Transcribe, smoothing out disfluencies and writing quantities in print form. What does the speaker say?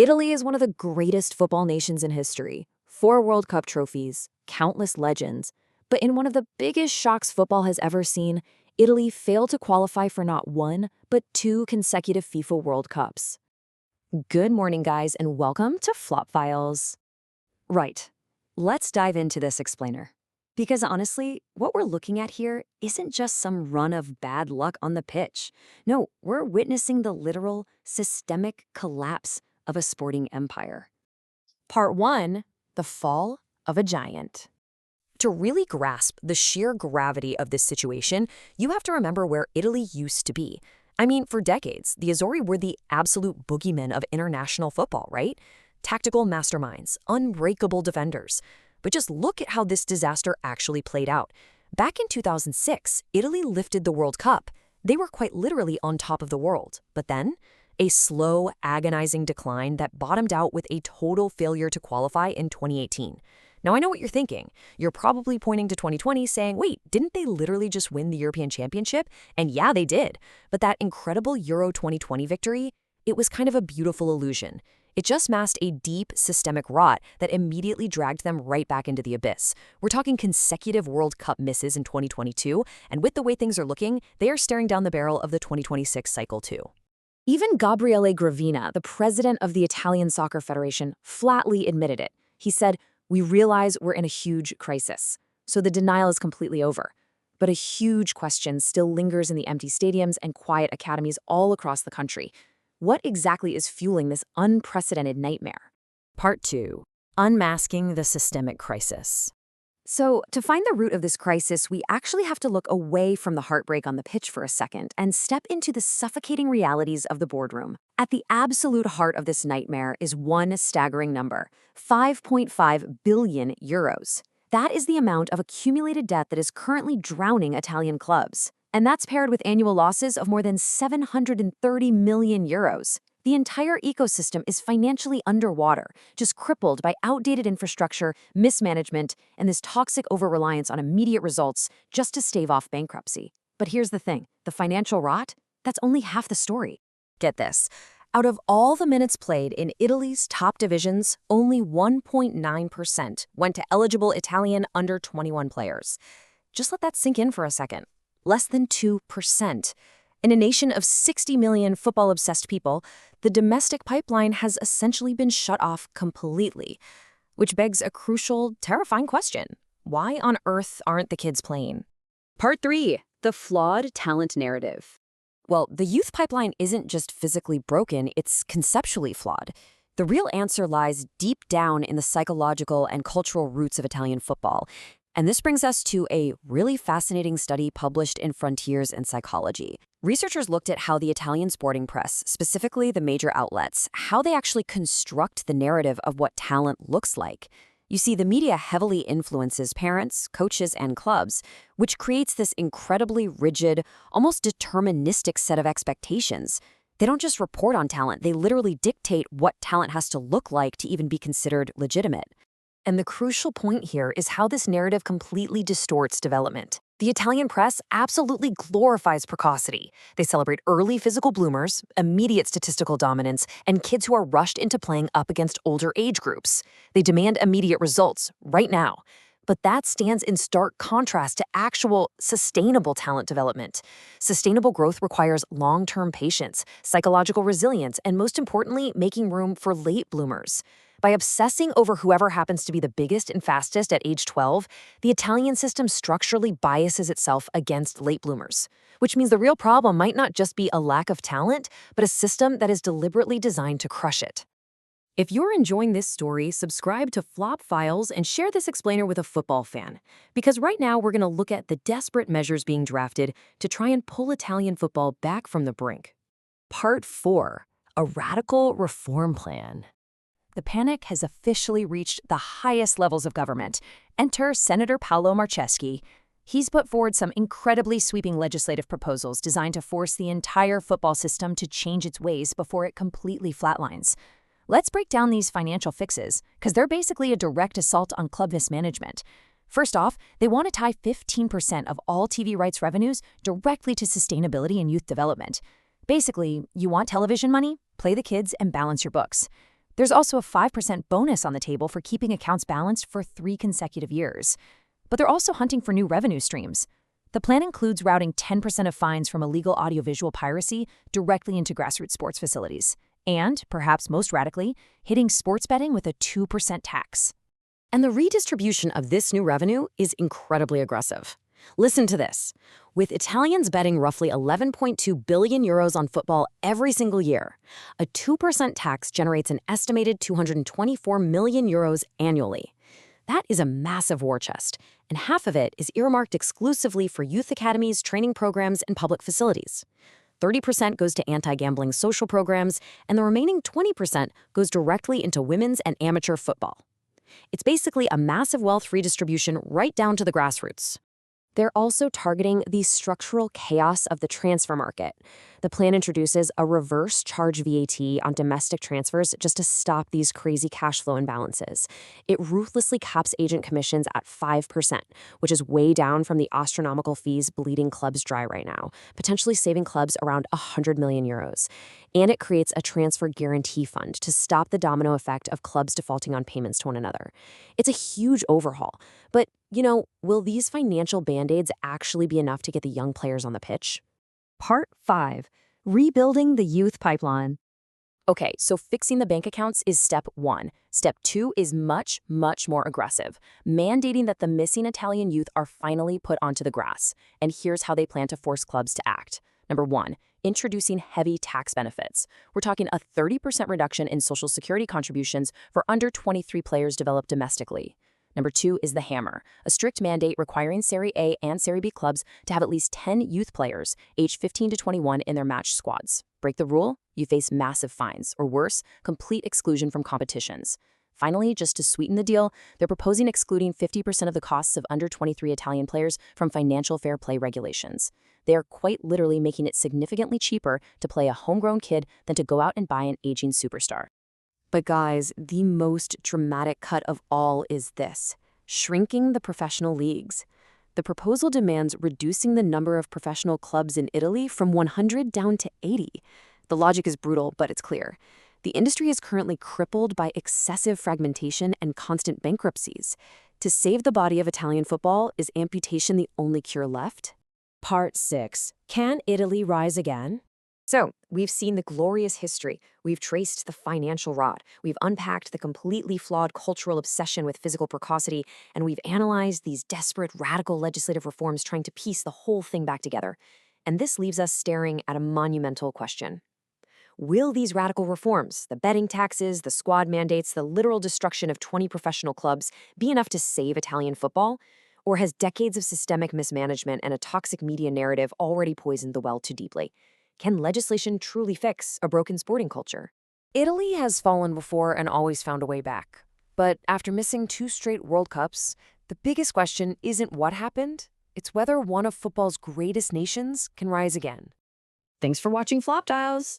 Italy is one of the greatest football nations in history. 4 World Cup trophies, countless legends. But in one of the biggest shocks football has ever seen, Italy failed to qualify for not one, but 2 consecutive FIFA World Cups. Good morning, guys, and welcome to Flop Files. Right, let's dive into this explainer. Because honestly, what we're looking at here isn't just some run of bad luck on the pitch. No, we're witnessing the literal, systemic collapse of a sporting empire. Part 1, the fall of a giant. To really grasp the sheer gravity of this situation, you have to remember where Italy used to be. I mean, for decades, the Azzurri were the absolute boogeymen of international football, right? Tactical masterminds, unbreakable defenders. But just look at how this disaster actually played out. Back in 2006, Italy lifted the World Cup. They were quite literally on top of the world. But then, a slow, agonizing decline that bottomed out with a total failure to qualify in 2018. Now, I know what you're thinking. You're probably pointing to 2020 saying, wait, didn't they literally just win the European Championship? And yeah, they did. But that incredible Euro 2020 victory, it was kind of a beautiful illusion. It just masked a deep, systemic rot that immediately dragged them right back into the abyss. We're talking consecutive World Cup misses in 2022, and with the way things are looking, they are staring down the barrel of the 2026 cycle too. Even Gabriele Gravina, the president of the Italian Soccer Federation, flatly admitted it. He said, "We realize we're in a huge crisis, so the denial is completely over. But a huge question still lingers in the empty stadiums and quiet academies all across the country. What exactly is fueling this unprecedented nightmare?" Part 2. Unmasking the systemic crisis. So, to find the root of this crisis, we actually have to look away from the heartbreak on the pitch for a second and step into the suffocating realities of the boardroom. At the absolute heart of this nightmare is one staggering number: 5.5 billion euros. That is the amount of accumulated debt that is currently drowning Italian clubs. And that's paired with annual losses of more than 730 million euros. The entire ecosystem is financially underwater, just crippled by outdated infrastructure, mismanagement, and this toxic over-reliance on immediate results just to stave off bankruptcy. But here's the thing, the financial rot, that's only half the story. Get this. Out of all the minutes played in Italy's top divisions, only 1.9% went to eligible Italian under-21 players. Just let that sink in for a second. Less than 2%. In a nation of 60 million football-obsessed people, the domestic pipeline has essentially been shut off completely. Which begs a crucial, terrifying question. Why on earth aren't the kids playing? Part 3. The flawed talent narrative. Well, the youth pipeline isn't just physically broken, it's conceptually flawed. The real answer lies deep down in the psychological and cultural roots of Italian football. And this brings us to a really fascinating study published in Frontiers in Psychology. Researchers looked at how the Italian sporting press, specifically the major outlets, how they actually construct the narrative of what talent looks like. You see, the media heavily influences parents, coaches, and clubs, which creates this incredibly rigid, almost deterministic set of expectations. They don't just report on talent, they literally dictate what talent has to look like to even be considered legitimate. And the crucial point here is how this narrative completely distorts development. The Italian press absolutely glorifies precocity. They celebrate early physical bloomers, immediate statistical dominance, and kids who are rushed into playing up against older age groups. They demand immediate results, right now. But that stands in stark contrast to actual, sustainable talent development. Sustainable growth requires long-term patience, psychological resilience, and most importantly, making room for late bloomers. By obsessing over whoever happens to be the biggest and fastest at age 12, the Italian system structurally biases itself against late bloomers, which means the real problem might not just be a lack of talent, but a system that is deliberately designed to crush it. If you're enjoying this story, subscribe to Flop Files and share this explainer with a football fan. Because right now we're going to look at the desperate measures being drafted to try and pull Italian football back from the brink. Part 4. A radical reform plan. The panic has officially reached the highest levels of government. Enter Senator Paolo Marcheschi. He's put forward some incredibly sweeping legislative proposals designed to force the entire football system to change its ways before it completely flatlines. Let's break down these financial fixes, because they're basically a direct assault on club mismanagement. First off, they want to tie 15% of all TV rights revenues directly to sustainability and youth development. Basically, you want television money? Play the kids and balance your books. There's also a 5% bonus on the table for keeping accounts balanced for 3 consecutive years. But they're also hunting for new revenue streams. The plan includes routing 10% of fines from illegal audiovisual piracy directly into grassroots sports facilities. And, perhaps most radically, hitting sports betting with a 2% tax. And the redistribution of this new revenue is incredibly aggressive. Listen to this. With Italians betting roughly 11.2 billion euros on football every single year, a 2% tax generates an estimated 224 million euros annually. That is a massive war chest, and half of it is earmarked exclusively for youth academies, training programs, and public facilities. 30% goes to anti-gambling social programs, and the remaining 20% goes directly into women's and amateur football. It's basically a massive wealth redistribution right down to the grassroots. They're also targeting the structural chaos of the transfer market. The plan introduces a reverse charge VAT on domestic transfers just to stop these crazy cash flow imbalances. It ruthlessly caps agent commissions at 5%, which is way down from the astronomical fees bleeding clubs dry right now, potentially saving clubs around 100 million euros. And it creates a transfer guarantee fund to stop the domino effect of clubs defaulting on payments to one another. It's a huge overhaul, but will these financial band-aids actually be enough to get the young players on the pitch? Part 5. Rebuilding the youth pipeline. Okay, so fixing the bank accounts is step 1. Step 2 is much, much more aggressive, mandating that the missing Italian youth are finally put onto the grass. And here's how they plan to force clubs to act. Number 1, introducing heavy tax benefits. We're talking a 30% reduction in Social Security contributions for under 23 players developed domestically. Number 2 is the hammer, a strict mandate requiring Serie A and Serie B clubs to have at least 10 youth players, aged 15 to 21, in their match squads. Break the rule, you face massive fines, or worse, complete exclusion from competitions. Finally, just to sweeten the deal, they're proposing excluding 50% of the costs of under 23 Italian players from financial fair play regulations. They are quite literally making it significantly cheaper to play a homegrown kid than to go out and buy an aging superstar. But guys, the most dramatic cut of all is this: shrinking the professional leagues. The proposal demands reducing the number of professional clubs in Italy from 100 down to 80. The logic is brutal, but it's clear. The industry is currently crippled by excessive fragmentation and constant bankruptcies. To save the body of Italian football, is amputation the only cure left? Part 6. Can Italy rise again? So, we've seen the glorious history, we've traced the financial rot, we've unpacked the completely flawed cultural obsession with physical precocity, and we've analyzed these desperate, radical legislative reforms trying to piece the whole thing back together. And this leaves us staring at a monumental question. Will these radical reforms, the betting taxes, the squad mandates, the literal destruction of 20 professional clubs, be enough to save Italian football? Or has decades of systemic mismanagement and a toxic media narrative already poisoned the well too deeply? Can legislation truly fix a broken sporting culture? Italy has fallen before and always found a way back. But after missing 2 straight World Cups, the biggest question isn't what happened, it's whether one of football's greatest nations can rise again. Thanks for watching Flop Dials.